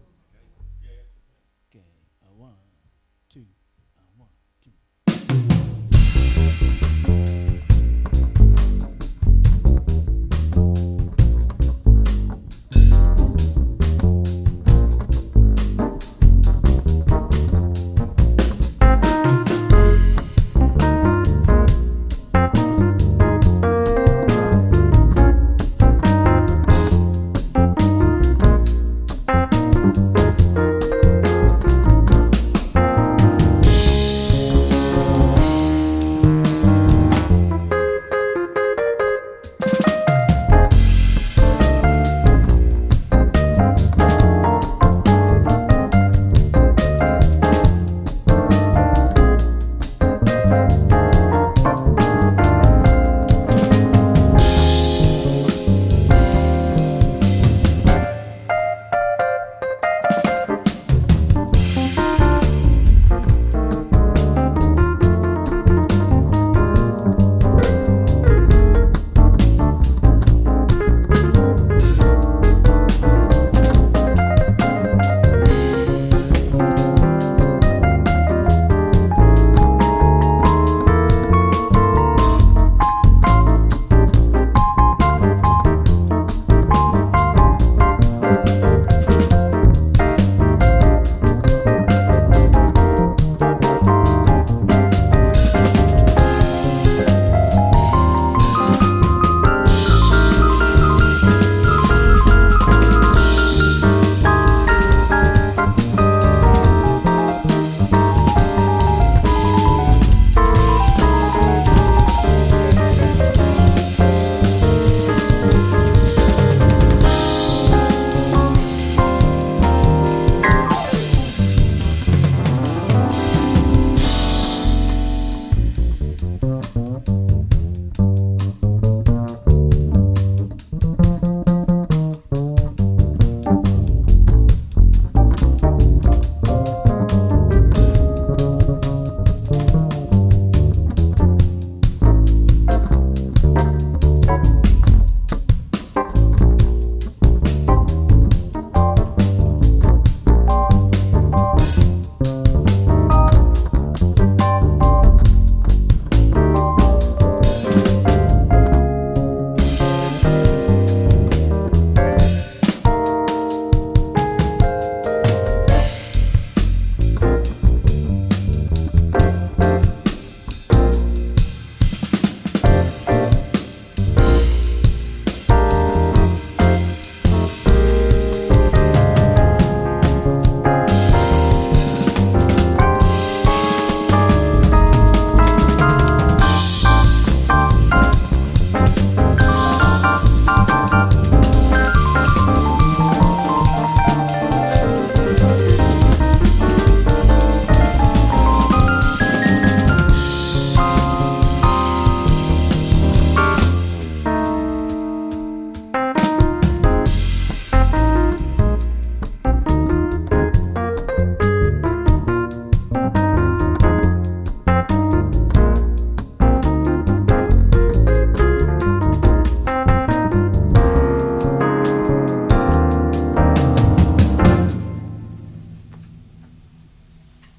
Okay, one, two, one, two.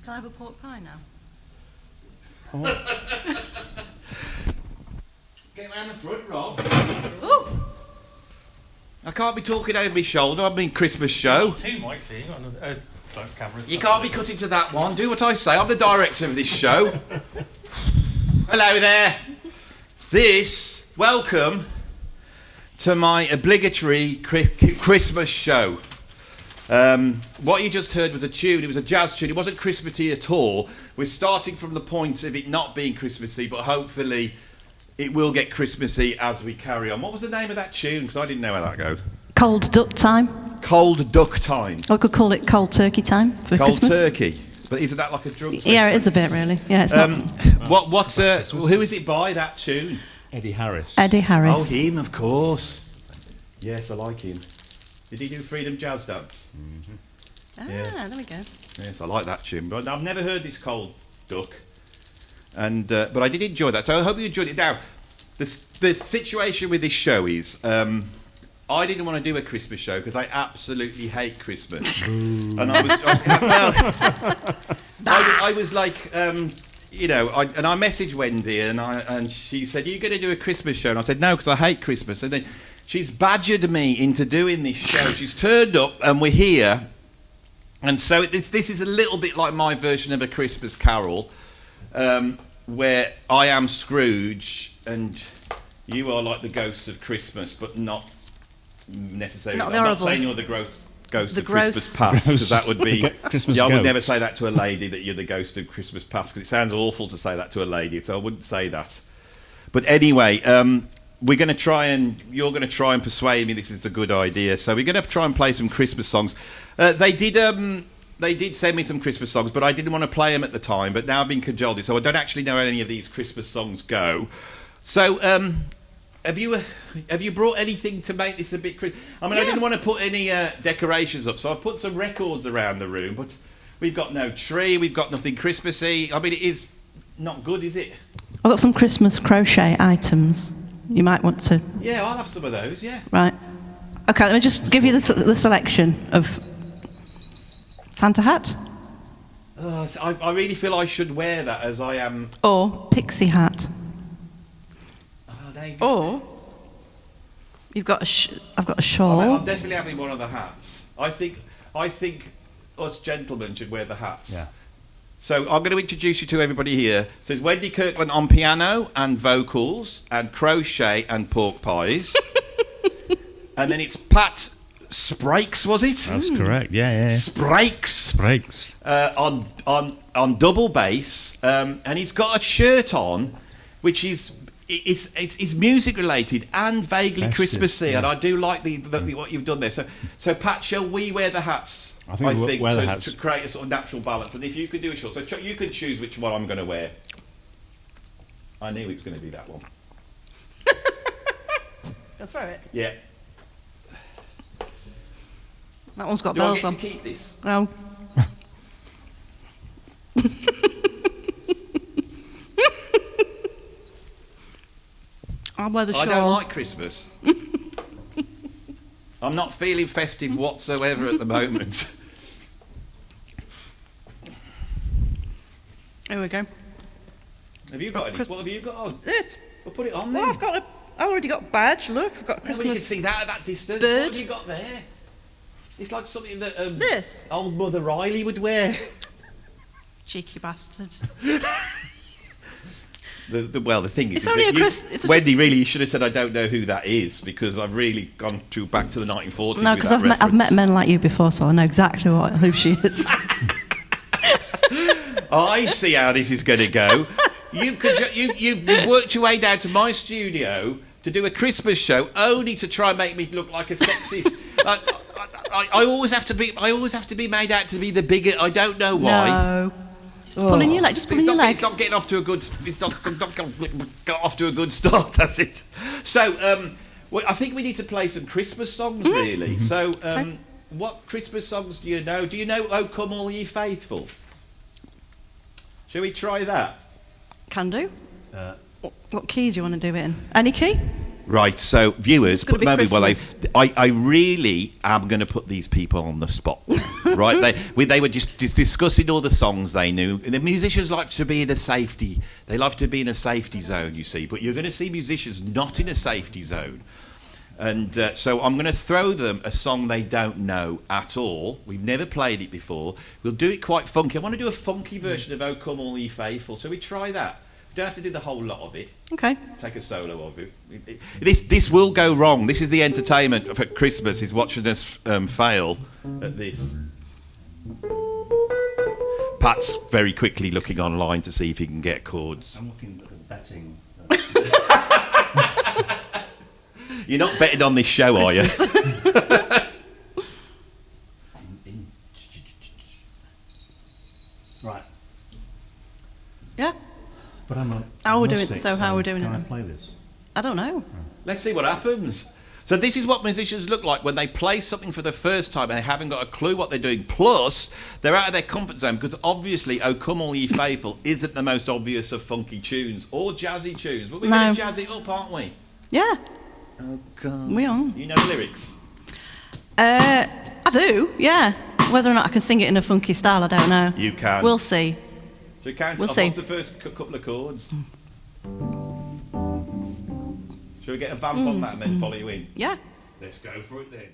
Can I have a pork pie now? Get round the front, Rob. Ooh! I can't be talking over my shoulder. I mean Christmas show. Two mics here. You've got another camera. You can't be cutting to that one. Do what I say. I'm the director of this show. Hello there. Welcome to my obligatory Christmas show. What you just heard was a tune. It was a jazz tune. It wasn't Christmassy at all. We're starting from the point of it not being Christmassy, but hopefully it will get Christmassy as we carry on. What was the name of that tune? Because I didn't know how that goes. Cold duck time. Cold duck time. Or I could call it cold turkey time for Cold Christmas. turkey. But isn't that like a drunk? Yeah, it is a bit really. Yeah, it's not. Who is it by, that tune? Eddie Harris. Eddie Harris. Oh, him, of course. Yes, I like him. Did he do Freedom Jazz Dance? Mm-hmm. Yeah. There we go. Yes, I like that tune. But I've never heard this Cold Duck. And but I did enjoy that. So I hope you enjoyed it. Now, the situation with this show is I didn't want to do a Christmas show because I absolutely hate Christmas. And I was, I was like, you know, I messaged Wendy and she said, "Are you going to do a Christmas show?" And I said, "No, because I hate Christmas." And then she's badgered me into doing this show. She's turned up and we're here. And so this is a little bit like my version of A Christmas Carol, where I am Scrooge and you are like the ghosts of Christmas, but not necessarily. I'm not saying you're the ghost of Christmas past, because that would be Christmas I would goat. never say that to a lady, that you're the ghost of Christmas past, because it sounds awful to say that to a lady, so I wouldn't say that. But anyway, you're going to try and persuade me this is a good idea. So we're going to try and play some Christmas songs. They did send me some Christmas songs, but I didn't want to play them at the time. But now I've been cajoled, so I don't actually know how any of these Christmas songs go. So have you brought anything to make this a bit Christmas? I mean, I didn't want to put any decorations up, so I've put some records around the room. But we've got no tree, we've got nothing Christmassy. I mean, it is not good, is it? I've got some Christmas crochet items. You might want to... Yeah, I'll have some of those, yeah. Right. Okay, let me just give you the selection of Santa hat. I really feel I should wear that, as I am... Or pixie hat. Oh, there you go. Or you've got I've got a shawl. I'm definitely having one of the hats. I think us gentlemen should wear the hats. Yeah. So I'm going to introduce you to everybody here. So it's Wendy Kirkland on piano and vocals and crochet and pork pies. And then it's Pat Sprakes, was it? That's correct. Yeah. Sprakes. On double bass, and he's got a shirt on, which is it's music related and vaguely Festive, Christmassy, yeah. and I do like the what you've done there. So Pat, shall we wear the hats? I think we'll wear the hats. To create a sort of natural balance. And if you could do a short, so you can choose which one I'm going to wear. I knew it was going to be that one. Go for it. Yeah. That one's got Do I bells get on. to keep this? No. I'll wear the I shawl. don't like Christmas. I'm not feeling festive whatsoever at the moment. Here we go. Have you got any? What have you got on? This. Well, put it on Well, then. I already got a badge. Look, I've got a Well, you Christmas. can see that at that distance. bird. What have you got there? It's like something that This. old Mother Riley would wear. Cheeky bastard. The thing is, It's only that a Chris- Wendy, really, you should have said I don't know who that is, because I've really gone back to the 1940s. No, with because that I've met reference. men like you before, so I know exactly who she is. I see how this is going to go. You've worked your way down to my studio to do a Christmas show, only to try and make me look like a sexist. I always have to be made out to be the bigot. I don't know why. No. Pulling your leg. Just pulling your leg. It's not getting off to a good. It's not got off to a good start, has it? So, I think we need to play some Christmas songs, really. So, what Christmas songs do you know? Do you know "Oh Come All Ye Faithful"? Shall we try that? Can do. What key do you want to do it in? Any key? Right, so viewers, It's gonna be Christmas. I really am going to put these people on the spot. Right, they were just discussing all the songs they knew. The musicians like to be in a safety. They like to be in a safety zone, you see. But you're going to see musicians not in a safety zone, and so I'm going to throw them a song they don't know at all. We've never played it before. We'll do it quite funky. I want to do a funky version of "Oh Come All Ye Faithful." So we try that. You don't have to do the whole lot of it. Okay. Take a solo of it. This will go wrong. This is the entertainment for Christmas, is watching us fail at this. Pat's very quickly looking online to see if he can get chords. I'm looking at betting. You're not betting on this show, are you? Right. Yeah. But I'm a How we're doing- agnostic, so how we're doing it Can I then? play this? I don't know. Let's see what happens. So this is what musicians look like when they play something for the first time and they haven't got a clue what they're doing. Plus, they're out of their comfort zone, because obviously "Oh Come All Ye Faithful" isn't the most obvious of funky tunes or jazzy tunes. But we're No. going to jazz it up, aren't we? Yeah. Oh, God. We are. You know the lyrics? I do, yeah. Whether or not I can sing it in a funky style, I don't know. You can. We'll see. So we count We'll off. see. What's the first couple of chords? Shall we get a vamp on that and then follow you in? Yeah. Let's go for it then.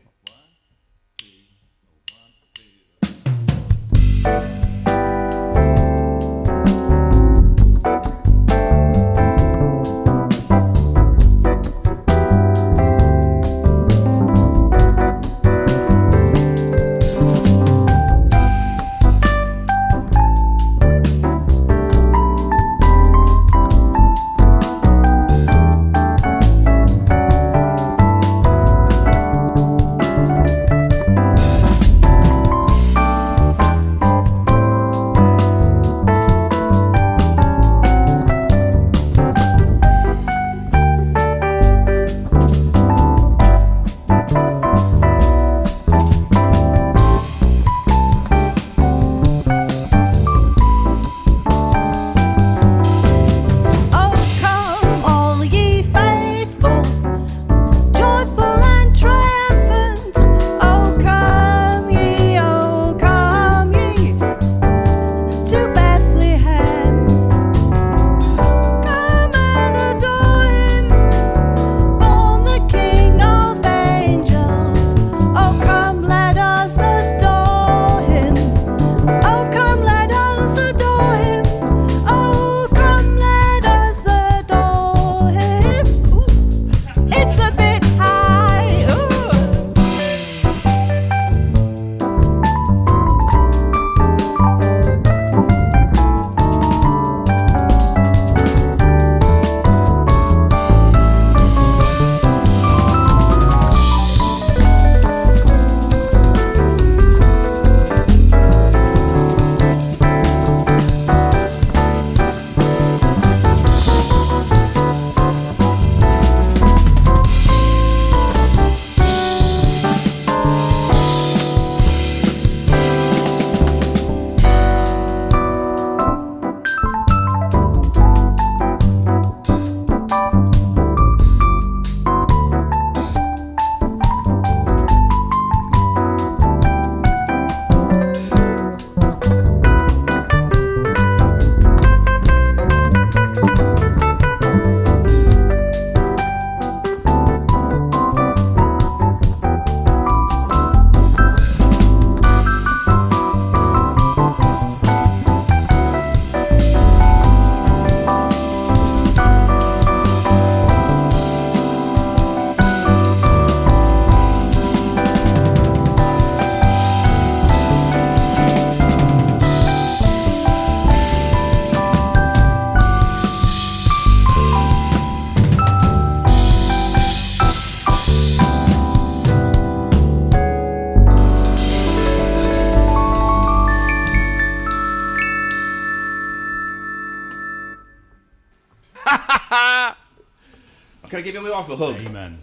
Can I give you a hug? Amen.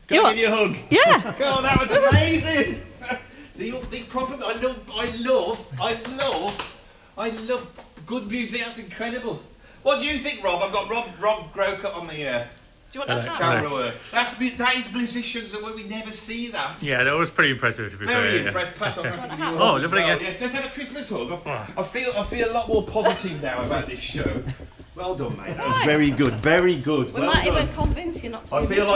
Can I give you a hug? Yeah. God, that was amazing. See, the problem. I love good music. That's incredible. What do you think, Rob? I've got Rob Grocott on the Do you want that camera work. That is musicians, and we never see that. Yeah, that was pretty impressive to be fair. Very yeah. impressed. Pat, I'm happy you Oh, as lovely, well. yeah. Yes, let's have a Christmas hug. I feel a lot more positive now about this show. Well done, mate. That was very good. Very good. We well might done. even convince you not to. I feel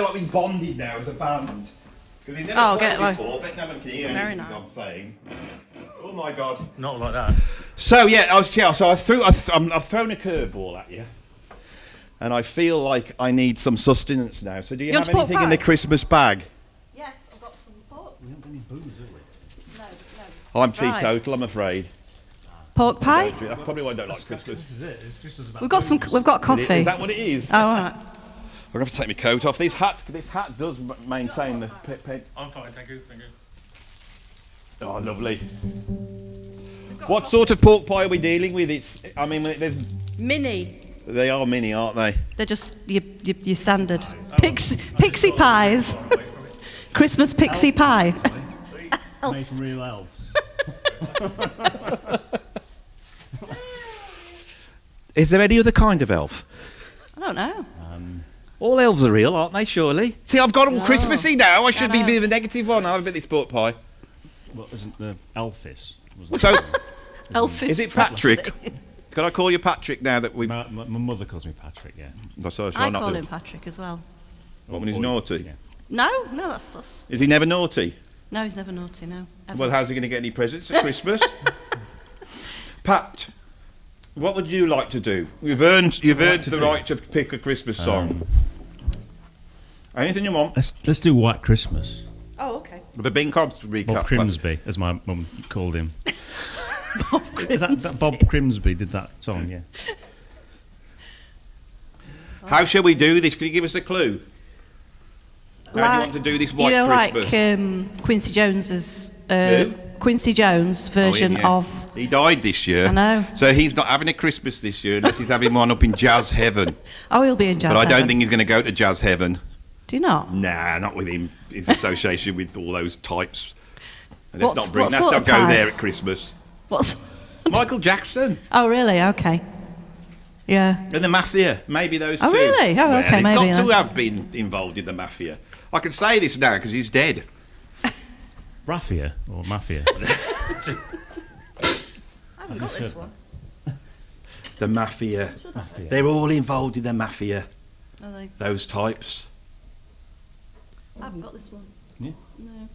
like we've bonded now as a band. Because we've never Oh, played get like- before, but no one can hear Very anything nice. I'm saying. Oh my God. Not like that. So yeah, I've thrown a curveball at you, and I feel like I need some sustenance now. So do you You want have to pork anything in the pie? Christmas bag? Yes, I've got some pork. We haven't got any booze, have we? No. I'm Right. teetotal, I'm afraid. Pork pie? That's probably why I don't like This Christmas. is it. It's Christmas about We've got some. booze. We've got coffee. Is that what it is? Oh, all right. I'm going to have to take my coat off. This hat does maintain the pet. I'm fine, thank you. Oh, lovely. What sort of pork pie are we dealing with? There's Mini. they are mini, aren't they? They're just your standard pixie pies. Christmas pixie pie. Made from real elves. Is there any other kind of elf? I don't know. All elves are real, aren't they, surely? See, I've got all No. Christmassy now. I should I know. be the negative one. I've been this pork pie. Well, isn't the Elvis? wasn't So, it? Elvis is it Presley. Patrick? Can I call you Patrick now that we've... my mother calls me Patrick, yeah. I call him Patrick as well. What, when he's Boy, naughty? yeah. No, that's Is he never naughty? no, he's never naughty. No. Ever. Well, how's he going to get any presents at Christmas? Pat, what would you like to do? You've earned to the do? right to pick a Christmas song. Anything you want. Let's do White Christmas. Oh, okay. The Bing Crosby recap. Bob Grimsby, as my mum called him. Bob Is that Bob Grimsby did that song? Yeah. How shall we do this? Can you give us a clue? How do you want to do this White you know, Christmas? like Quincy Jones's Who? Quincy Jones version Oh, yeah. of. He died this year. I know. So he's not having a Christmas this year unless he's having one up in Jazz Heaven. Oh, he'll be in jazz. But I don't heaven. think he's going to go to Jazz Heaven. Do you not? Nah, not with him in association with all those types. And What let's sort not of go there types? at Christmas. What's? Michael Jackson Oh, really? Okay. Yeah. and the Mafia, maybe those Oh, two. really? Oh, Well, okay, he's maybe got then. to have been involved in the Mafia. I can say this now because he's dead. Raffia or Mafia? I haven't got this one. The Mafia. Mafia. They're all involved in the Mafia, Are they? those types. I haven't got this one. Yeah. No.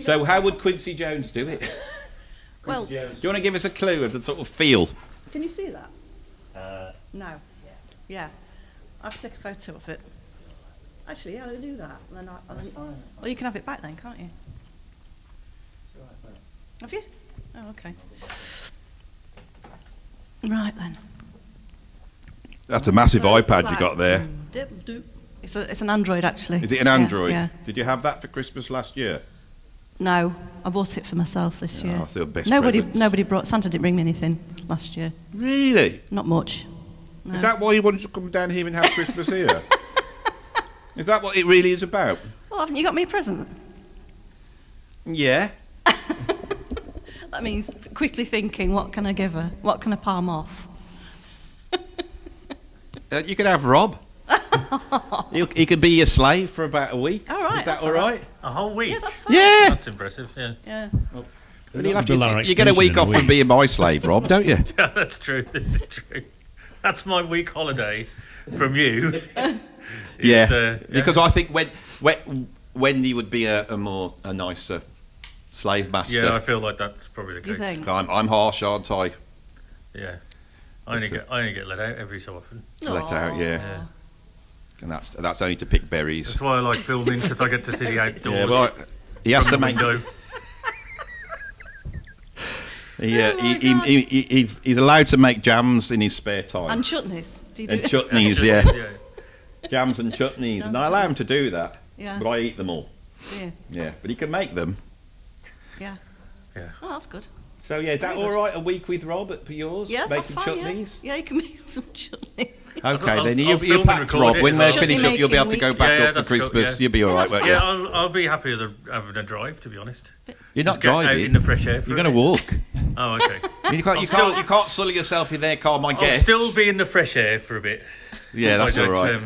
So how would Quincy Jones do it? Well, Do you want to give us a clue of the sort of feel? can you see that? No. Yeah. I have to take a photo of it. Actually, yeah, I'll do that. And then well, you can have it back then, can't you? Have you? Oh, okay. Right then. That's a massive So iPad it's you like, got there. dip, doop. It's an Android actually. Is it an Yeah, Android? Yeah. Did you have that for Christmas last year? No, I bought it for myself this year. I feel best Nobody presents. brought. Santa didn't bring me anything last year. Really? Not much. No. Is that why you wanted to come down here and have Christmas here? Is that what it really is about? Well, haven't you got me a present? Yeah. That means quickly thinking, what can I give her? What can I palm off? You could have Rob. He could be your slave for about a week. All right, Is that that's all all right? A whole week. Yeah, that's fine. Yeah. That's impressive. Yeah. Yeah. But you'll have to- Bill our you get a extension week in a off from week. being my slave, Rob, don't you? Yeah, that's true. This is true. That's my week holiday from you. Yeah. Yeah. Because I think Wendy would be a nicer slave master. Yeah, I feel like that's probably the You case. think? I'm harsh, aren't I? Yeah. I only get let out every so often. Let out, yeah. Yeah. And that's only to pick berries. That's why I like filming, because I get to see the outdoors Yeah, but he has to from the make. window. He's allowed to make jams in his spare time. And chutneys. Do you do And chutneys, yeah. Yeah. Jams and chutneys. Jams And I allow him to do that. Yeah. But I eat them all. Yeah. Yeah. But he can make them. Yeah. Yeah. Oh, that's good. So, yeah, is that Very all good. right, a week with Rob for yours? Yeah, that's Making fine. chutneys? Yeah. You can make some chutney. Okay, I'll- then I'll you'll film and packed, record Rob. it When as we're well. finished up, you'll be able to go Chutney back making up for week. Yeah, Christmas. that's You'll be all Yeah, right, that's won't Yeah, you? I'll be happy with having a drive, to be honest. You're Just not get out driving. in the fresh air. For You're a going to bit. walk. Oh, okay. You can't sully yourself in their car, my I'll guess. still be in the fresh air for a bit. Yeah, that's all right.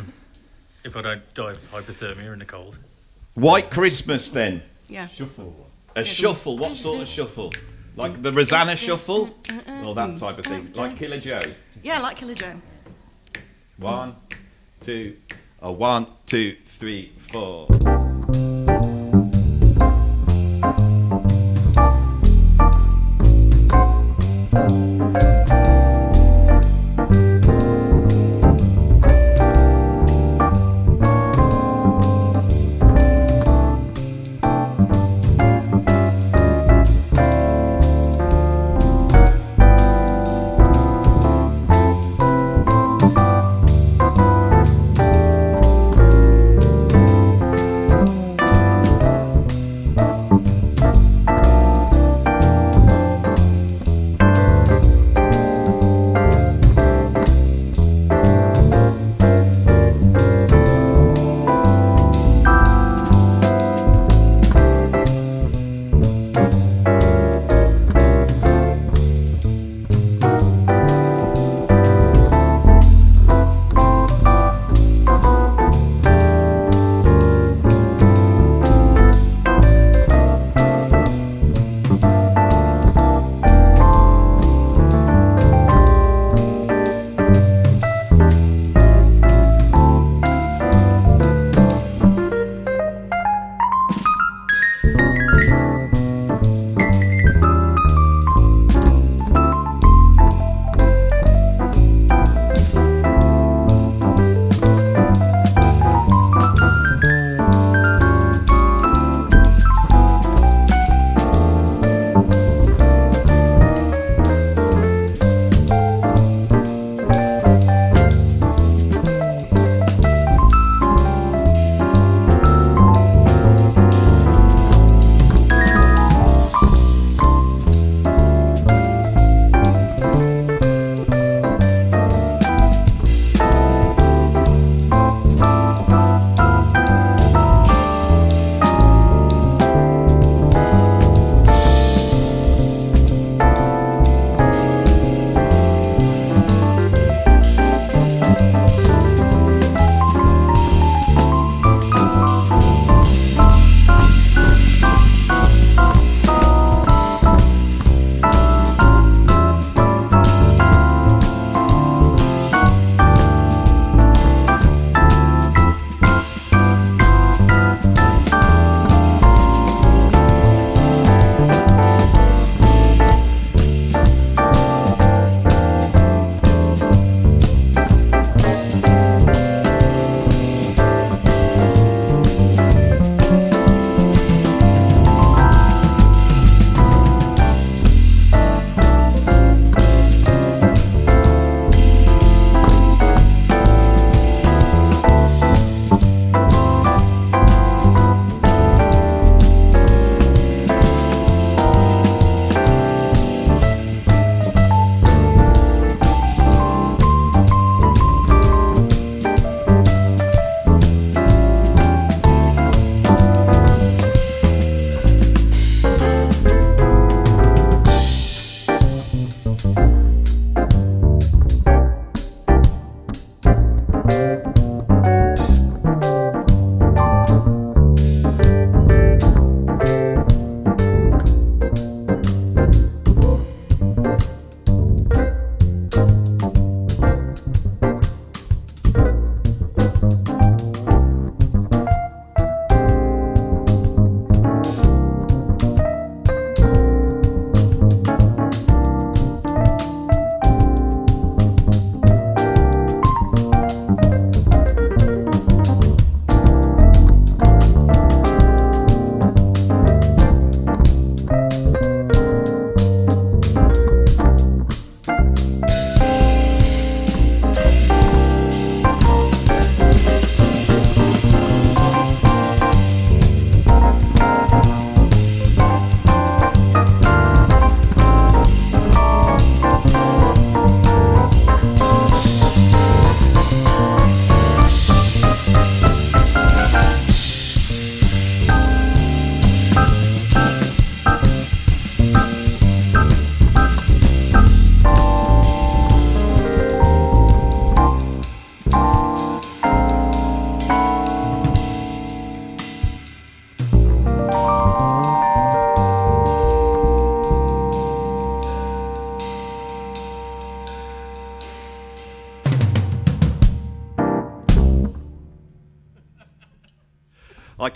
If I don't die of hypothermia in the cold. White Christmas, then. Yeah. Shuffle. A shuffle. What sort of shuffle? Like the Rosanna shuffle? Or that type of thing? Like Killer Joe? Yeah, like Killer Joe. 1, 2, 1, 2, 3, 4.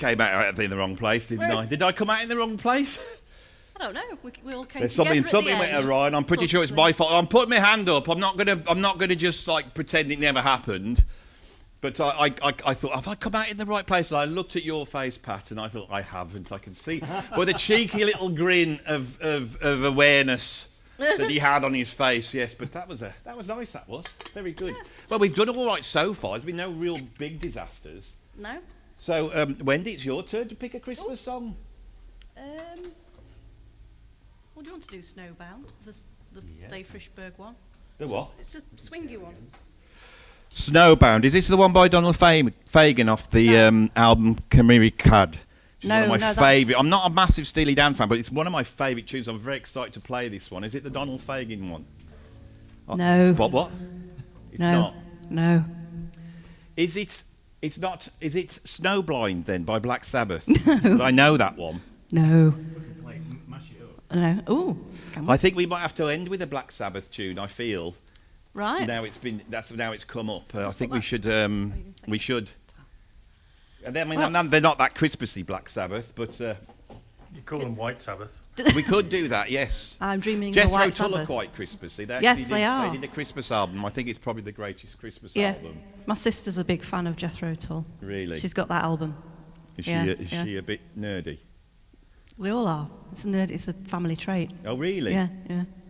came out in the wrong place, didn't I? Did I come out in the wrong place? I don't know. We all came There's together something at the went end, awry, and I'm pretty sure it's my fault. I'm putting my hand up. I'm not gonna just like pretend it never happened. But I thought, have I come out in the right place? And I looked at your face, Pat, and I thought, I haven't. I can see with a cheeky little grin of awareness that he had on his face. Yes, but that was nice. That was very good. Well, we've done all right so far. There's been no real big disasters. No. So, Wendy, it's your turn to pick a Christmas song. What do you want to do? Snowbound, the Dave Frishberg one. The what? It's a swingy one. Snowbound. Is this the one by Donald Fagen off the album Kamiri Cad? No, one of my favourite. I'm not a massive Steely Dan fan, but it's one of my favourite tunes. I'm very excited to play this one. Is it the Donald Fagen one? No. What? It's not. No. Is it? It's not. Is it Snowblind then by Black Sabbath? No. I know that one. No. Mash it up. No. Ooh. Come on. I think we might have to end with a Black Sabbath tune. I feel. Right. Now it's come up. I think put we should. Are you gonna say We should. And then, Well- they're not that Christmassy Black Sabbath, but You call them White Sabbath. we could do that. Yes. I'm dreaming of a Jethro White Tull are Sabbath. quite Christmassy. They Yes, actually they did, are. They did a Christmas album. I think it's probably the greatest Christmas Yeah. album. My sister's a big fan of Jethro Tull. Really? She's got that album. Is Yeah, she a bit nerdy? We all are. It's a family trait. Oh, really? Yeah.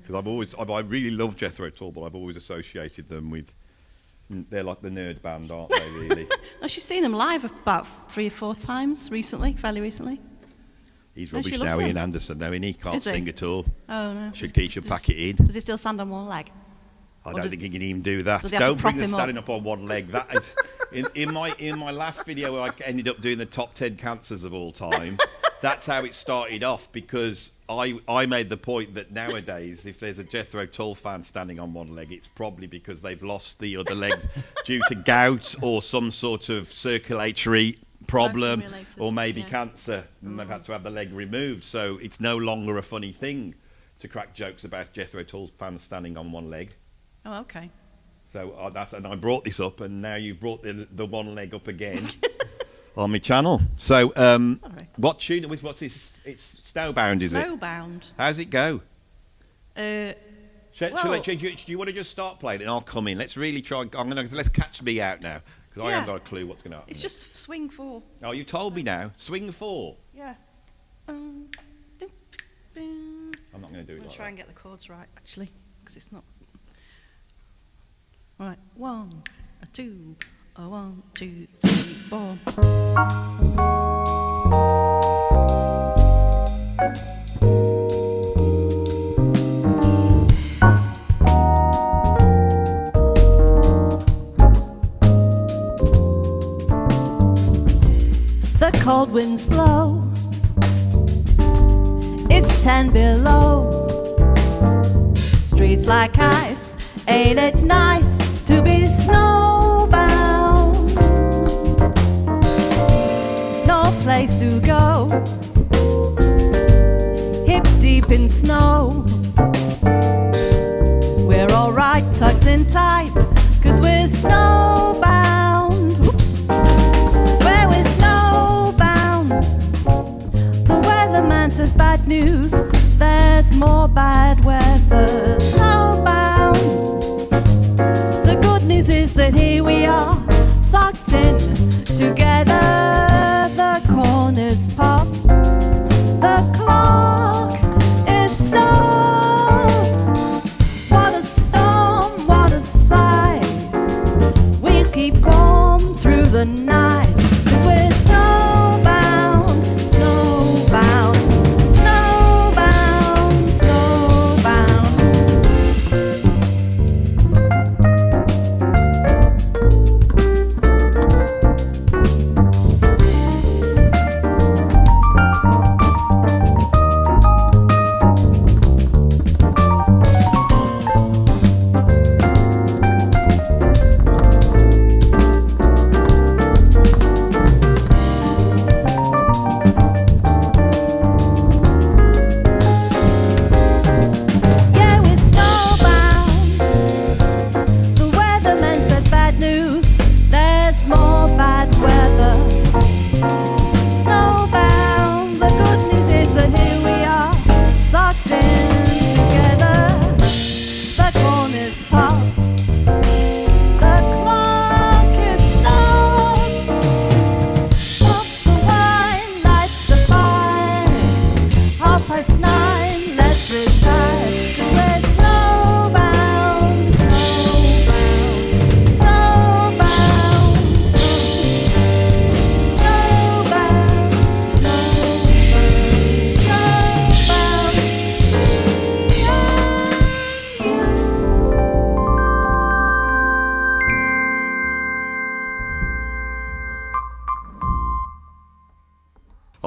Because I really love Jethro Tull, but I've always associated them with. They're like the nerd band, aren't they? Really? No, she's seen him live about 3 or 4 times fairly recently. He's No, she rubbish loves now, them. Ian Anderson. Though, and he can't Is he? sing at all. Oh no. Should Keisha pack it in? Does he still stand on one leg? I Or don't does- think he can even do that. does he have to Don't bring prop the him up? standing up on one leg. That is in my last video where I ended up doing the top 10 cancers of all time. That's how it started off, because I made the point that nowadays, if there's a Jethro Tull fan standing on one leg, it's probably because they've lost the other leg due to gout or some sort of circulatory problem, Smoking-related, or maybe yeah. cancer, and they've had to have the leg removed. So it's no longer a funny thing to crack jokes about Jethro Tull fans standing on one leg. Oh, okay. So and I brought this up, and now you've brought the one leg up again on my channel. So Sorry. what tune? What's this? It's Snowbound, is it? Snowbound. How's it go? Well- Do you want to just start playing, and I'll come in? Let's really try. Let's catch me out now, because I Yeah. haven't got a clue what's going to happen. It's just swing 4. Oh, you told me now. Swing 4. Yeah. I'm I'm not going to do it going like to try that. and get the chords right, actually, because it's not. Right. 1, a 2, a 1, 2, 3, 4. The cold winds blow. It's 10 below. Streets like ice. Ain't it nice to be snowbound? No place to go. Hip deep in snow. We're alright, tucked in tight, 'cause we're snowbound. Where we're snowbound. The weatherman says bad news. There's more bad weather. Snowbound. The good news is that here we are, sucked in together. The corners pop. The clock is stopped. What a storm, what a sight. We'll keep warm through the night, 'cause we're snowbound, snowbound, snowbound, snowbound.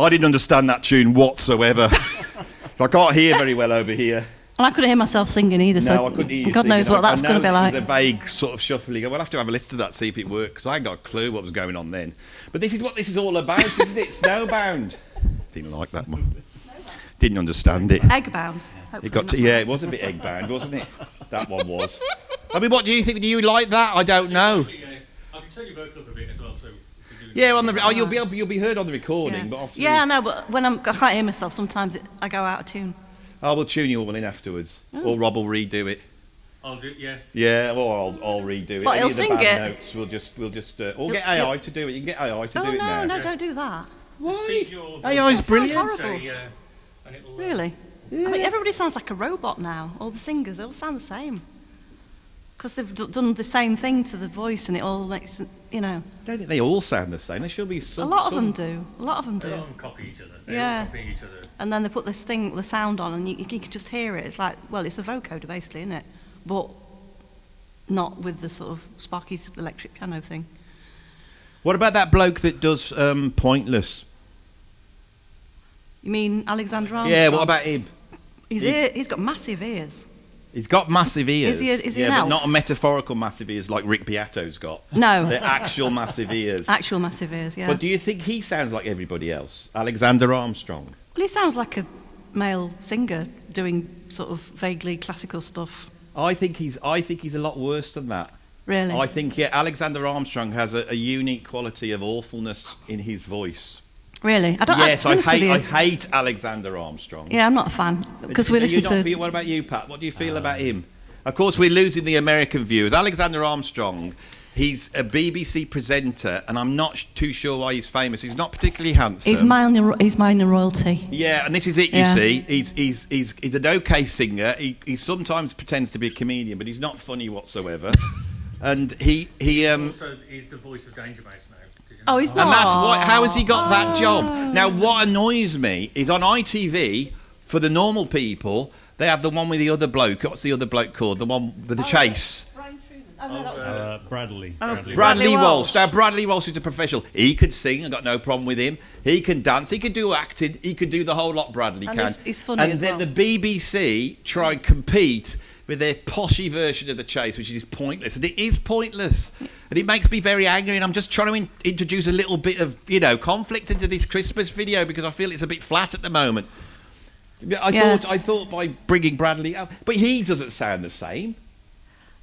I didn't understand that tune whatsoever. I can't hear very well over here. And I couldn't hear myself singing either, No, so I couldn't hear you God singing. knows what that's going to be like. It was a vague sort of shuffling. We'll have to have a listen to that, see if it works, because I ain't got a clue what was going on then. But this is what this is all about, isn't it? Snowbound. Didn't like that one. Didn't understand it. Eggbound. It got to, yeah, it was a bit eggbound, wasn't it? That one was. I mean, what do you think? Do you like that? I don't know. I can turn your vocal up a bit as well, so... Yeah, on the you'll be heard on the recording, but obviously... Yeah, I know, but when I can't hear myself, sometimes I go out of tune. I will tune you all in afterwards, or Rob will redo it. I'll do, yeah. Yeah, or I'll redo it. But Any he'll of the sing bad it. notes, we'll just or get AI to do it. You can get AI to do it now. No, don't do that. Why? Your AI is That sounds brilliant. horrible. say, and it'll, Really? I think everybody sounds like a robot now. All the singers, they all sound the same. Because they've done the same thing to the voice, and it all makes, you know. I don't think they all sound the same. There should be some. A lot of them do. A lot of them They do. all copy each other. They Yeah. all copy each other. And then they put this thing, the sound on, and you can just hear it. It's like, well, it's a vocoder basically, isn't it? But not with the sort of Sparky's electric piano thing. What about that bloke that does Pointless? You mean Alexander Armstrong? Yeah, what about him? He's got massive ears. He's got massive ears. Is he yeah, an but elf? not a metaphorical massive ears like Rick Beato's got. No. They're actual massive ears. Actual massive ears, yeah. But do you think he sounds like everybody else? Alexander Armstrong? Well, he sounds like a male singer doing sort of vaguely classical stuff. I think he's a lot worse than that. Really? I think, yeah, Alexander Armstrong has a unique quality of awfulness in his voice. Really? I don't. Yes, to be honest with you- I hate Alexander Armstrong. Yeah, I'm not a fan because we Are you listen not to. feel- What about you, Pat? What do you feel about him? Of course, we're losing the American viewers. Alexander Armstrong, he's a BBC presenter, and I'm not too sure why he's famous. He's not particularly handsome. He's minor royalty. Yeah, and this is it. You Yeah. see, he's an okay singer. He sometimes pretends to be a comedian, but he's not funny whatsoever. And he Also, he's the voice of Danger Mouse now. Did you know Oh, he's that? not. And that's what. How has he got that job? Now, what annoys me is on ITV for the normal people, they have the one with the other bloke. What's the other bloke called? The one with the chase. Oh, no, that was Bradley. Bradley Bradley Walsh. Walsh. Now, Bradley Walsh is a professional. He could sing. I've got no problem with him. He can dance. He could do acting. He could do the whole lot. Bradley And can. he's funny and as then well. the BBC try and compete with their poshy version of the chase, which is pointless. And it is pointless. And it makes me very angry. And I'm just trying to introduce a little bit of, conflict into this Christmas video because I feel it's a bit flat at the moment. I thought by bringing Bradley out, but he doesn't sound the same.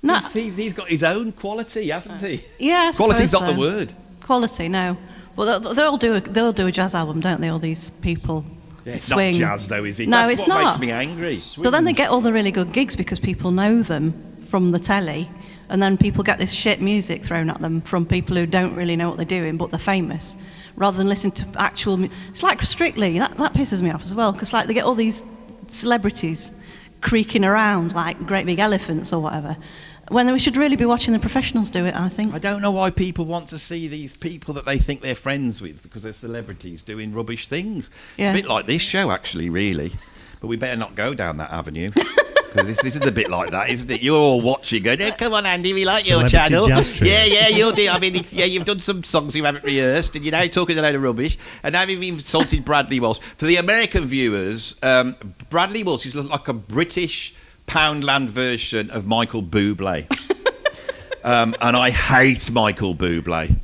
No. He's got his own quality, hasn't he? Yeah, I Quality's suppose not the so. word. Quality, no. Well, they'll do a jazz album, don't they? All these people. Yeah, it's swing. not jazz though, is it? No, That's it's what not. makes me angry. But then they get all the really good gigs because people know them from the telly, and then people get this shit music thrown at them from people who don't really know what they're doing, but they're famous, rather than listen to actual. It's like Strictly. That pisses me off as well, because like they get all these celebrities creaking around like great big elephants or whatever, when we should really be watching the professionals do it. I think. I don't know why people want to see these people that they think they're friends with because they're celebrities doing rubbish things. Yeah. It's a bit like this show, actually, really. But we better not go down that avenue. Because this is a bit like that, isn't it? You're all watching, going, "Oh, come on, Andy, we like your Celebrity channel." jazz trio. Yeah, you'll do. I mean, you've done some songs you haven't rehearsed, and you're now talking a load of rubbish. And now you've insulted Bradley Walsh. For the American viewers, Bradley Walsh is like a British Poundland version of Michael Bublé. And I hate Michael Bublé.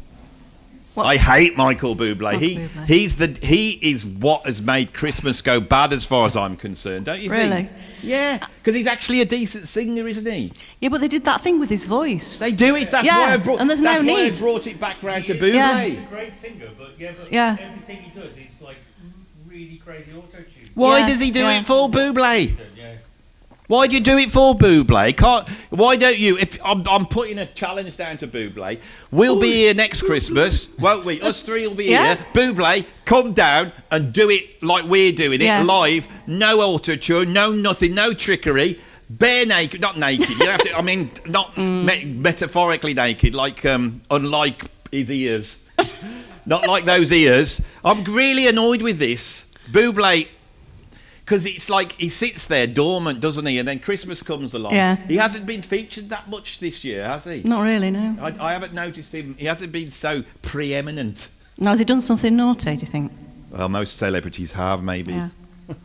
I hate Michael Bublé. He is what has made Christmas go bad as far as I'm concerned, don't you think? Really? Yeah, because he's actually a decent singer, isn't he? Yeah, but they did that thing with his voice. They do it. That's Yeah, why I brought. and there's that's no why I need. brought it back round to He's Bublé. a great singer, but Yeah. everything he does is like really crazy auto-tune. Why Yeah, does he do yeah. it for Bublé? Yeah. Why do you do it for Bublé? Why don't you? If I'm putting a challenge down to Bublé, we'll be here next Christmas, won't we? Us three will be Yeah. here. Bublé, come down and do it like we're doing it, Yeah. live. No auto-tune, no nothing, no trickery. Bare naked, not naked. You have to. I mean, not metaphorically naked, like unlike his ears, not like those ears. I'm really annoyed with this, Bublé. Because it's like he sits there dormant, doesn't he? And then Christmas comes along. Yeah. He hasn't been featured that much this year, has he? Not really, no. I haven't noticed him. He hasn't been so preeminent. No, has he done something naughty, do you think? Well, most celebrities have, maybe. Yeah.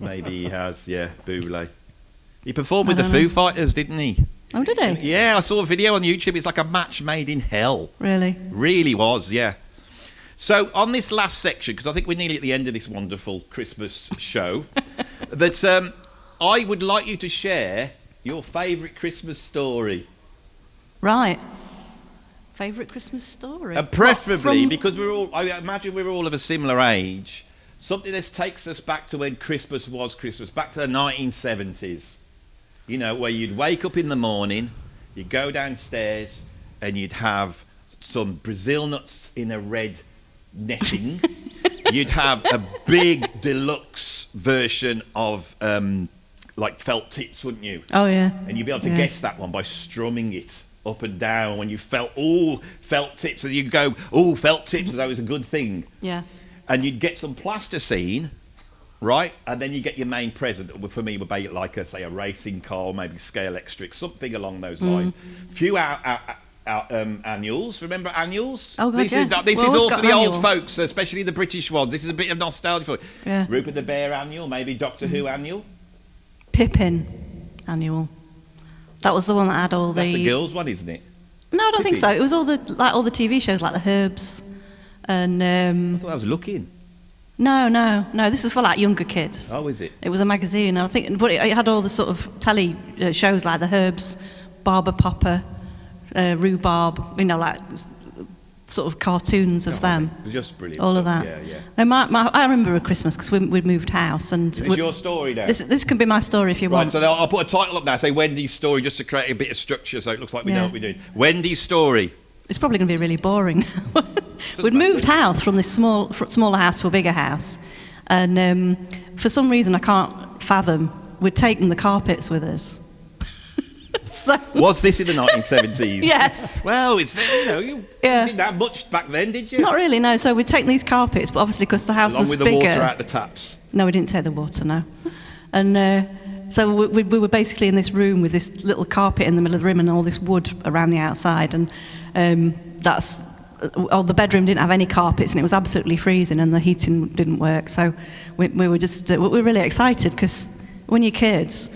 Maybe he has, yeah, Boulay. He performed I with the don't Foo know. Fighters, didn't he? Oh, did he? Yeah, I saw a video on YouTube. It's like a match made in hell. Really? Really was, yeah. So on this last section, because I think we're nearly at the end of this wonderful Christmas show, that I would like you to share your favourite Christmas story. Right. Favourite Christmas story? And preferably, From- because I imagine we're all of a similar age, something that takes us back to when Christmas was Christmas, back to the 1970s. You know, where you'd wake up in the morning, you'd go downstairs, and you'd have some Brazil nuts in a red netting. You'd have a big deluxe version of like felt tips, wouldn't you? Oh, yeah. And you'd be able to Yeah. guess that one by strumming it up and down when you felt, oh, felt tips. And you'd go, oh, felt tips, as though it was a good thing. Yeah. And you'd get some plasticine, right? And then you get your main present. For me, would be like, say, a racing car, maybe scale extric, something along those lines. Few annuals. Remember annuals? Oh, God, this yeah. This We've is always all got for the an old annual. folks, especially the British ones. This is a bit of nostalgia for you. Yeah. Rupert the Bear annual, maybe Doctor Who annual. Pippin annual. That was the one that had all That's the... a girls' one, isn't it? No, I don't think so. Pippin. It was all the TV shows like the Herbs and I thought I was looking. no. This is for like younger kids. Oh, is it? It was a magazine, I think, but it had all the sort of telly shows like the Herbs, Barber Popper, Rhubarb, you know, like sort of cartoons of them. Just brilliant. All of stuff. that. Yeah, yeah. No, I remember a Christmas because we'd moved house, and Is this your story now? this can be my story if you Right, want. so I'll put a title up now, say Wendy's story, just to create a bit of structure so it looks like we know Yeah. what we're doing. Wendy's story. It's probably going to be really boring. We'd moved house from this smaller house to a bigger house, and for some reason I can't fathom, we'd taken the carpets with us. So, Was this in the 1970s? yes. Well, it's you Yeah. didn't have much back then, did you? Not really, no. So we'd take these carpets, but obviously because the house Along was with the bigger. water out the taps. No, we didn't take the water, no. And so we were basically in this room with this little carpet in the middle of the room and all this wood around the outside. And the bedroom didn't have any carpets and it was absolutely freezing and the heating didn't work. So we were just, we were really excited because when you're kids,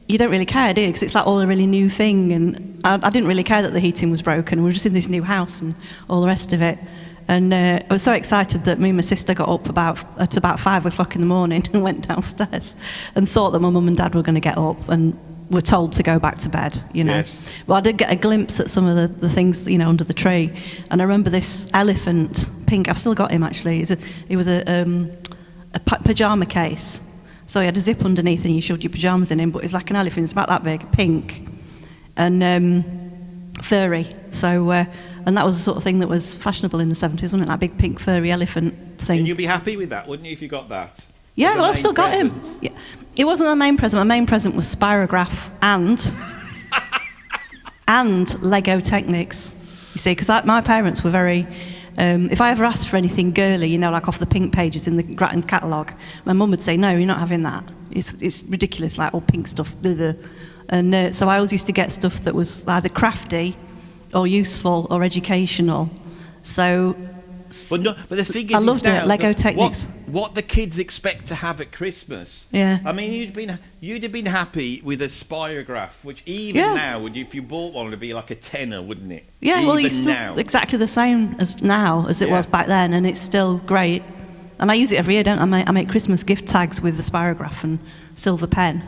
you don't really care, do you? Because it's like all a really new thing. And I didn't really care that the heating was broken. We were just in this new house and all the rest of it. And I was so excited that me and my sister got up at about 5 o'clock in the morning and went downstairs and thought that my mum and dad were going to get up and were told to go back to bed, you know. Yes. Well, I did get a glimpse at some of the things, you know, under the tree. And I remember this elephant, pink, I've still got him actually. He was a pyjama case. So he had a zip underneath and you shoved your pyjamas in him, but it's like an elephant, it's about that big, pink and furry. So, and that was the sort of thing that was fashionable in the 70s, wasn't it? That big pink furry elephant thing. And you'd be happy with that, wouldn't you, if you got that? Yeah, As a well, I've main still got him. present? Yeah. It wasn't a main present. My main present was Spirograph and Lego Technics. You see, because my parents were very... if I ever asked for anything girly, you know, like off the pink pages in the Grattan's catalogue, my mum would say, no, you're not having that. It's ridiculous, like all pink stuff. Blah, blah. And so I always used to get stuff that was either crafty or useful or educational. So... But the thing is, I loved now it, Lego Technics. What the kids expect to have at Christmas. Yeah. I mean, you'd have been happy with a Spirograph, which even Yeah. now, if you bought one, it'd be like a tenner, wouldn't it? Yeah, even well, it's still now. exactly the same as now as it Yeah. was back then, and it's still great. And I use it every year, don't I? I make Christmas gift tags with the Spirograph and silver pen.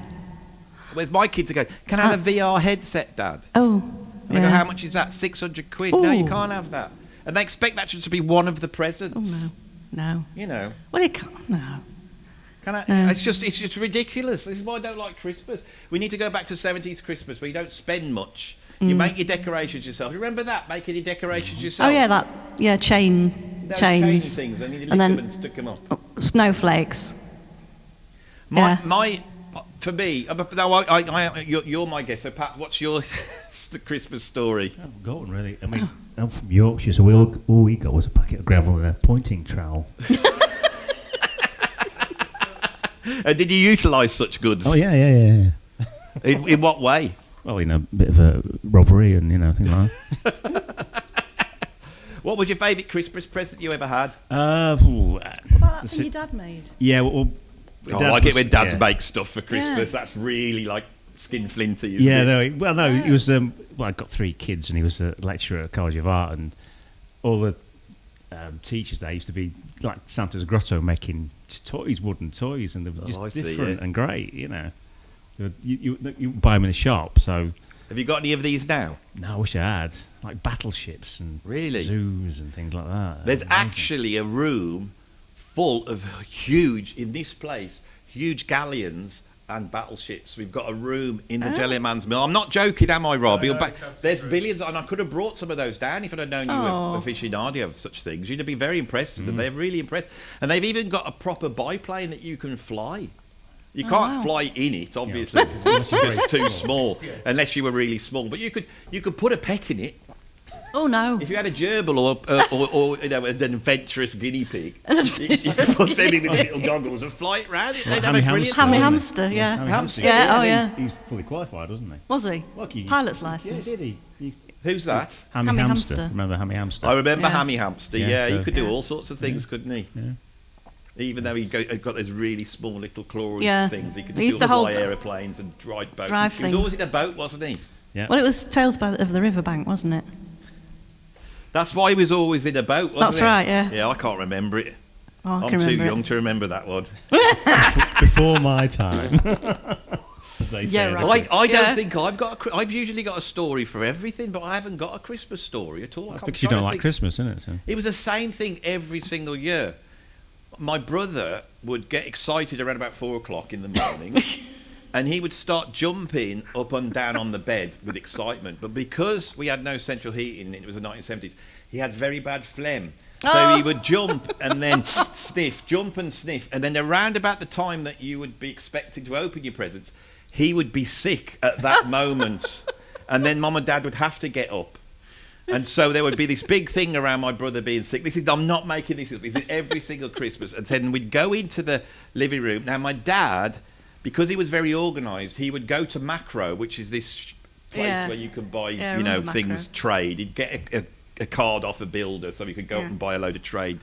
Whereas my kids are going, can I have a VR headset, Dad? Oh, And I go, yeah. how much is that? 600 quid. No, you Ooh. can't have that. And they expect that to be one of the presents. Oh, no. You know. Well, it can't, no. Can I, No. it's just ridiculous. This is why I don't like Christmas. We need to go back to 70s Christmas where you don't spend much. You make your decorations yourself. Remember that? Making your decorations yourself. Oh, yeah, Those chains. chain things. And you lick And then- them and stick them up. Snowflakes. For me, you're my guest. So Pat, what's your the Christmas story? I haven't got one really. I mean, I'm from Yorkshire, so all we got was a packet of gravel and a pointing trowel. And did you utilise such goods? Oh yeah. In what way? Well, a bit of a robbery and things like that. What was your favourite Christmas present you ever had? What about that thing your dad made? Yeah, well, I like it when dads yeah. make stuff for Christmas. Yeah. That's really like skin flinty, isn't Yeah, it? he was. I've got 3 kids, and he was a lecturer at College of Art, and all the teachers there used to be like Santa's Grotto making toys, wooden toys, and they were just different and great. You know, you buy them in the shop. So, Have you got any of these now? no, I wish I had like battleships and Really? zoos and things like that. There's Amazing. actually a room full of huge galleons and battleships. We've got a room in the Jellyman's Mill. I'm not joking, am I, Rob? No, But it's absolutely there's true. billions, and I could have brought some of those down if I'd have known you were aficionado of such things. You'd have been very impressed with them. They're really impressed. And they've even got a proper biplane that you can fly. You can't fly in it, obviously, because it's too small, unless you were really small. But you could put a pet in it. Oh no. If you had a gerbil or you know, an adventurous guinea pig, you could put them in with little goggles and fly it round. They'd have a brilliant Hammy time. hamster, yeah. Hamster. Yeah, oh yeah. He's fully qualified, wasn't he? Was he? Lucky. Pilot's Yeah, license. did he? Who's that? Hammy Hammy Hamster. Hamster. Remember Hammy Hamster? I remember Yeah. Hammy Hamster. Yeah, Yeah, he so- could do Yeah. all sorts of things, couldn't he? Yeah. Even though he'd got those really small little clawy Yeah. things, he could He used still to hold- fly aeroplanes and drive boats. Drive He was always things. in a boat, wasn't he? Yeah. Well, it was Tales of the Riverbank, wasn't it? That's why he was always in a boat, wasn't That's it? right, yeah. Yeah, I can't remember it. Oh, I I'm can too remember young it. to remember that one. Before my time. As they Yeah, say. right. I don't Yeah. think I've usually got a story for everything, but I haven't got a Christmas story at all. That's I'm because you trying don't to like think. Christmas, isn't it? So. It was the same thing every single year. My brother would get excited around about 4 o'clock in the morning and he would start jumping up and down on the bed with excitement. But because we had no central heating, it was the 1970s, he had very bad phlegm. So he would jump and then sniff, jump and sniff. And then around about the time that you would be expecting to open your presents, he would be sick at that moment. And then Mum and Dad would have to get up. And so there would be this big thing around my brother being sick. I'm not making this up. This is every single Christmas. And then we'd go into the living room. Now, my dad, because he was very organised, he would go to Macro, which is this place where you can buy, Yeah, I you know, remember things Macro. trade. He'd get a card off a builder so you could go up and buy a load of trade.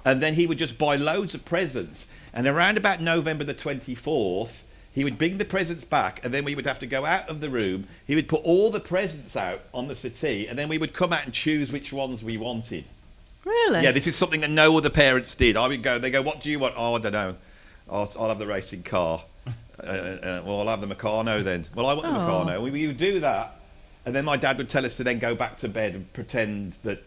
And then he would just buy loads of presents. And around about November the 24th, he would bring the presents back, and then we would have to go out of the room. He would put all the presents out on the settee, and then we would come out and choose which ones we wanted. Really? Yeah, this is something that no other parents did. I would go, they go, what do you want? Oh, I don't know. I'll have the racing car. Well, I'll have the Meccano then. Well, I want the Meccano. We would do that, and then my dad would tell us to then go back to bed and pretend that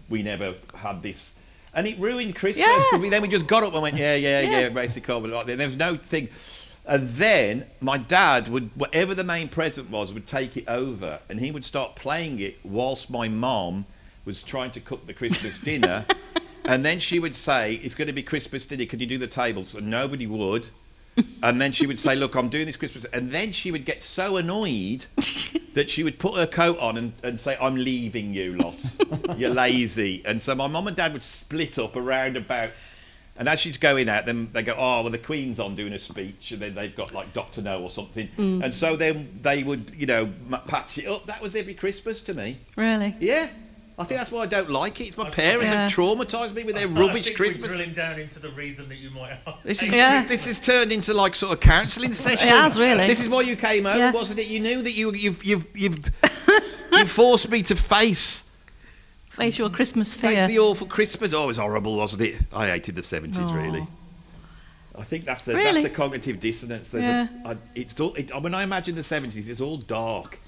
we never had this. And it ruined Christmas. Yeah. 'Cause then we just got up and went, yeah, racing car. But there was no thing. And then my dad would, whatever the main present was, would take it over, and he would start playing it whilst my mom was trying to cook the Christmas dinner. And then she would say, it's going to be Christmas dinner, can you do the tables? And nobody would. And then she would say, look, I'm doing this Christmas. And then she would get so annoyed that she would put her coat on and say, I'm leaving you lot. You're lazy. And so my mum and dad would split up around about. And as she's going out, then they go, oh, well, the Queen's on doing a speech, and then they've got like Dr. No or something. And so then they would, you know, patch it up. That was every Christmas to me. Really? Yeah. I think that's why I don't like it. It's my parents Yeah. have traumatised me with their I rubbish think Christmas. We're drilling down into the reason that you might have. This is Yeah. this is turned into like sort of counselling session. It has, really. This is why you came over, Yeah. wasn't it? You knew that you forced me to face Face your Christmas fear. the awful Christmas. Oh, it was horrible, wasn't it? I hated the 70s, really. I think that's the Really? cognitive dissonance. Yeah. When I imagine the 70s, it's all dark.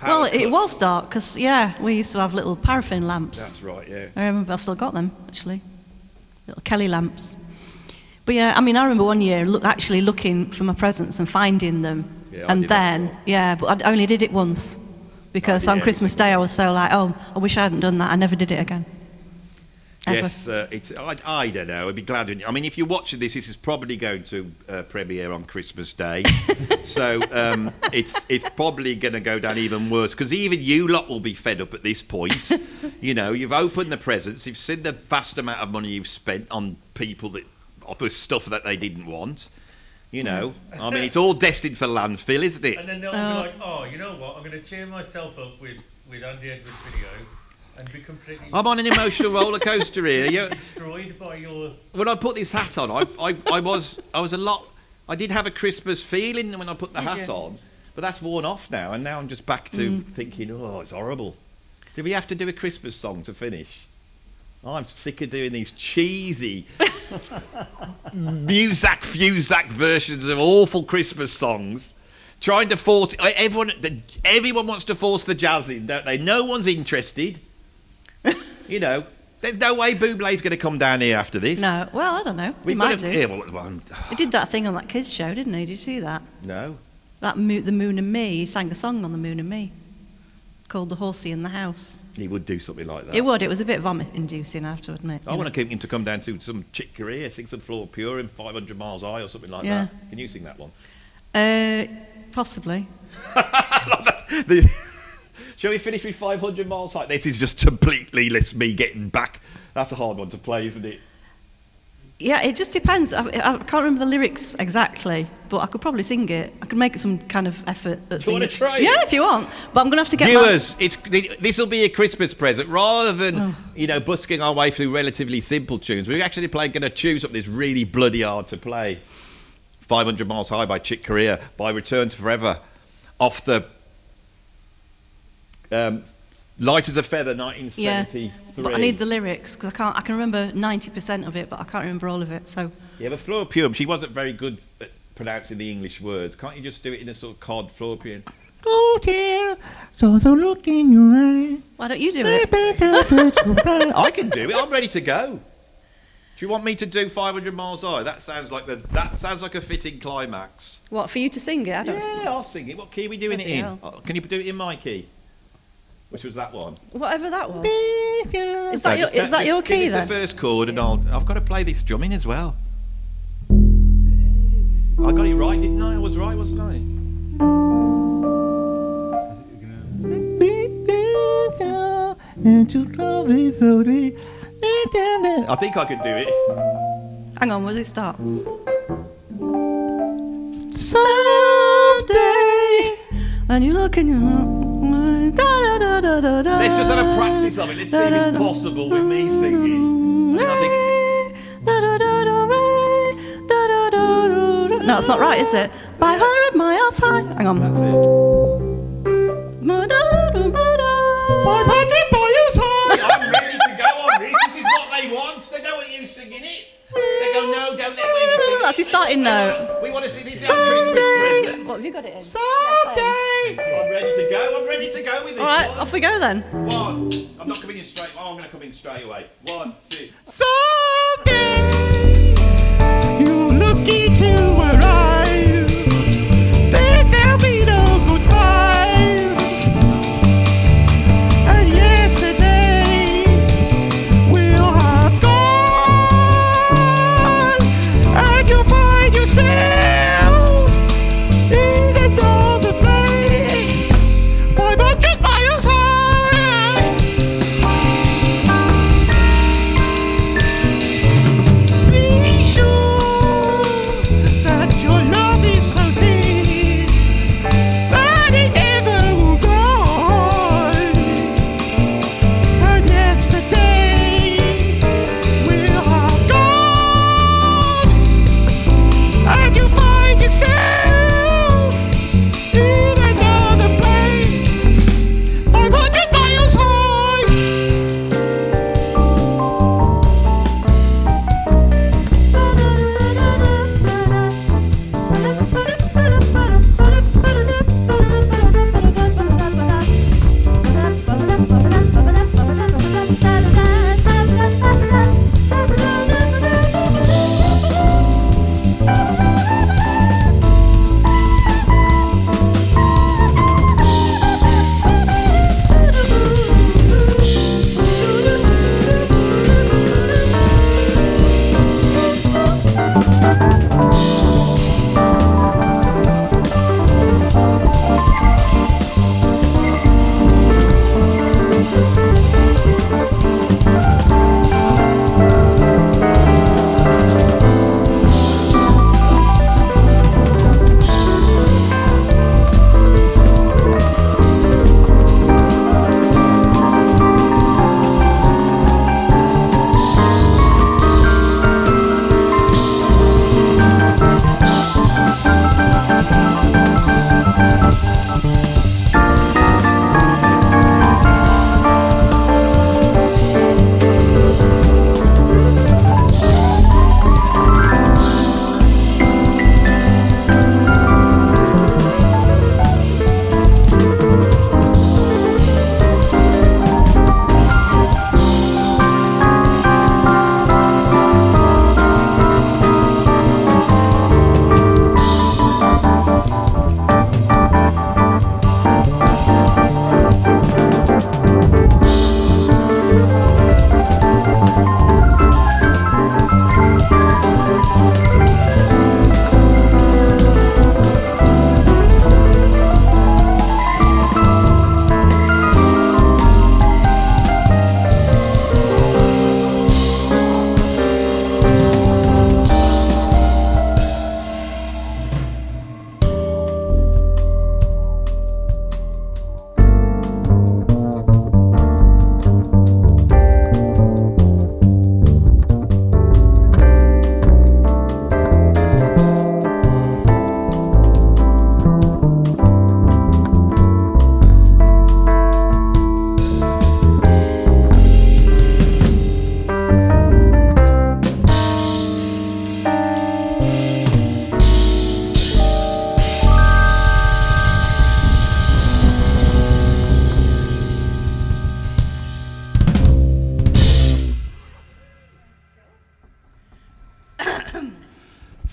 Well, Power it cuts. was dark because, we used to have little paraffin lamps. That's right, yeah. I remember I still got them, actually. Little Kelly lamps. But yeah, I mean, I remember one year actually looking for my presents and finding them. Yeah, I and did that then, as well. but I only did it once. Because I did on it Christmas Day I was so like, oh, I wish I hadn't done that. I never did it again. Ever. Yes, I don't know. I'd be glad. I mean, if you're watching this is probably going to premiere on Christmas Day, so it's probably going to go down even worse because even you lot will be fed up at this point. You know, you've opened the presents, you've seen the vast amount of money you've spent on people that offer stuff that they didn't want. You know, I mean, it's all destined for landfill, isn't it? And then they'll be like, oh, you know what? I'm going to cheer myself up with Andy Edwards' video. and be completely I'm on an emotional roller coaster here. destroyed by your... When I put this hat on, I was a lot. I did have a Christmas feeling when I put the hat on, but that's worn off now, and now I'm just back to thinking, oh, it's horrible. Do we have to do a Christmas song to finish? Oh, I'm sick of doing these cheesy Muzak versions of awful Christmas songs. Trying to force everyone wants to force the jazz in, don't they? No one's interested. You know, there's no way Bublé's going to come down here after this. No, well, I don't know. He might do. Yeah, He did that thing on that kids' show, didn't he? Did you see that? No. The Moon and Me. He sang a song on the Moon and Me called The Horsey in the House. He would do something like that. It would. It was a bit vomit-inducing, I have to admit. I want to keep him to come down to some Chick Corea, sing some Floor Pure in 500 Miles High or something like that. Can you sing that one? Possibly. Shall we finish with 500 Miles High? This is just completely me getting back. That's a hard one to play, isn't it? Yeah, it just depends. I can't remember the lyrics exactly, but I could probably sing it. I could make some kind of effort. Do you want to try it? Yeah, if you want. But I'm going to have to get Viewers, this will be a Christmas present. Rather than, busking our way through relatively simple tunes, we're actually going to choose something that's really bloody hard to play. 500 Miles High by Chick Corea, by Return to Forever, off the Light as a Feather, 1973. Yeah, but I need the lyrics because I can remember 90% of it, but I can't remember all of it. So yeah, but Flora Purim, she wasn't very good at pronouncing the English words. Can't you just do it in a sort of cod Flora Purim? Oh dear, so don't look in your eye. Why don't you do it? I can do it. I'm ready to go. Do you want me to do 500 Miles High? That sounds like a fitting climax. What, for you to sing it? Yeah, I'll sing it. What key are we doing Bloody it in? hell. Can you do it in my key? Which was that one? Whatever that was. Is that your key then? The first chord, and I've got to play this drumming as well. I got it right, didn't I? I was right, wasn't I? I think I could do it. Hang on, where does it start? Someday. And you look in your... Let's just have a practice of it. Let's see if it's possible with me singing. And I think... No, it's not right, is it? 500 miles high. Hang on. That's it. 500 miles high. I'm ready to go on this. This is what they want. They don't want you singing it. They go, no, don't let me sing it. That's your starting note. We want to see this Christmas present. What have you got it in? Someday. I'm ready to go. I'm ready to go with this. All right, one. off we go then. One. I'm not coming in straight. Oh, I'm going to come in straight away. 1, 2. Someday you look into her eyes. There'll be no goodbyes. And yesterday will have gone, and you'll find yourself in another place, 500 miles high.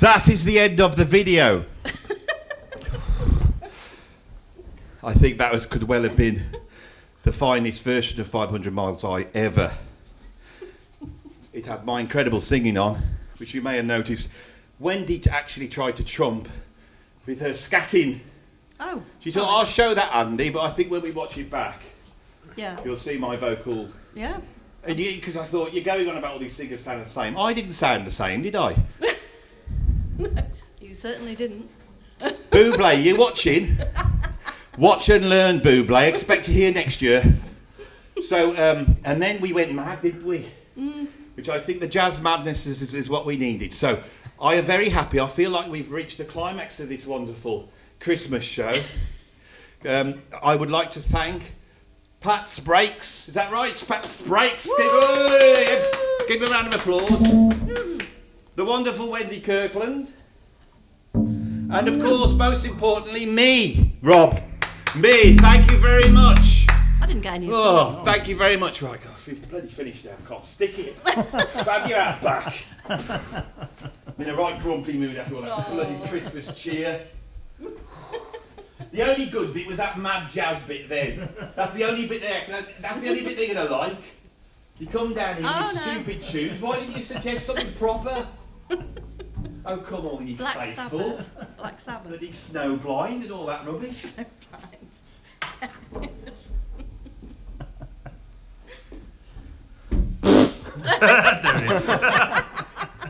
That is the end of the video. I think that could well have been the finest version of 500 Miles I ever. It had my incredible singing on, which you may have noticed. Wendy actually tried to trump with her scatting. Oh. She thought, I'll show that, Andy, but I think when we watch it back, Yeah. you'll see my vocal. Yeah. And because I thought, you're going on about all these singers sound the same. I didn't sound the same, did I? You certainly didn't. Bublé, you watching? Watch and learn, Bublé. Expect to hear next year. So, and then we went mad, didn't we? Which I think the jazz madness is what we needed. So, I am very happy. I feel like we've reached the climax of this wonderful Christmas show. I would like to thank Pat's Breaks. Is that right? Pat's Breaks. Give him a round of applause. The wonderful Wendy Kirkland. And of course, most importantly, me, Rob. Me, thank you very much. I didn't get any. Oh, thank you very much. Right, God, we've bloody finished now. I can't stick it. Have you out back. I'm in a right grumpy mood after all that bloody Christmas cheer. The only good bit was that mad jazz bit then. That's the only bit there. That's the only bit they're going to like. You come down here with stupid tunes. Why didn't you suggest something proper? Oh, come on, you Black faithful. Sabbath. Black Sabbath. Bloody Snowblind and all that rubbish. Snowblind. There it is.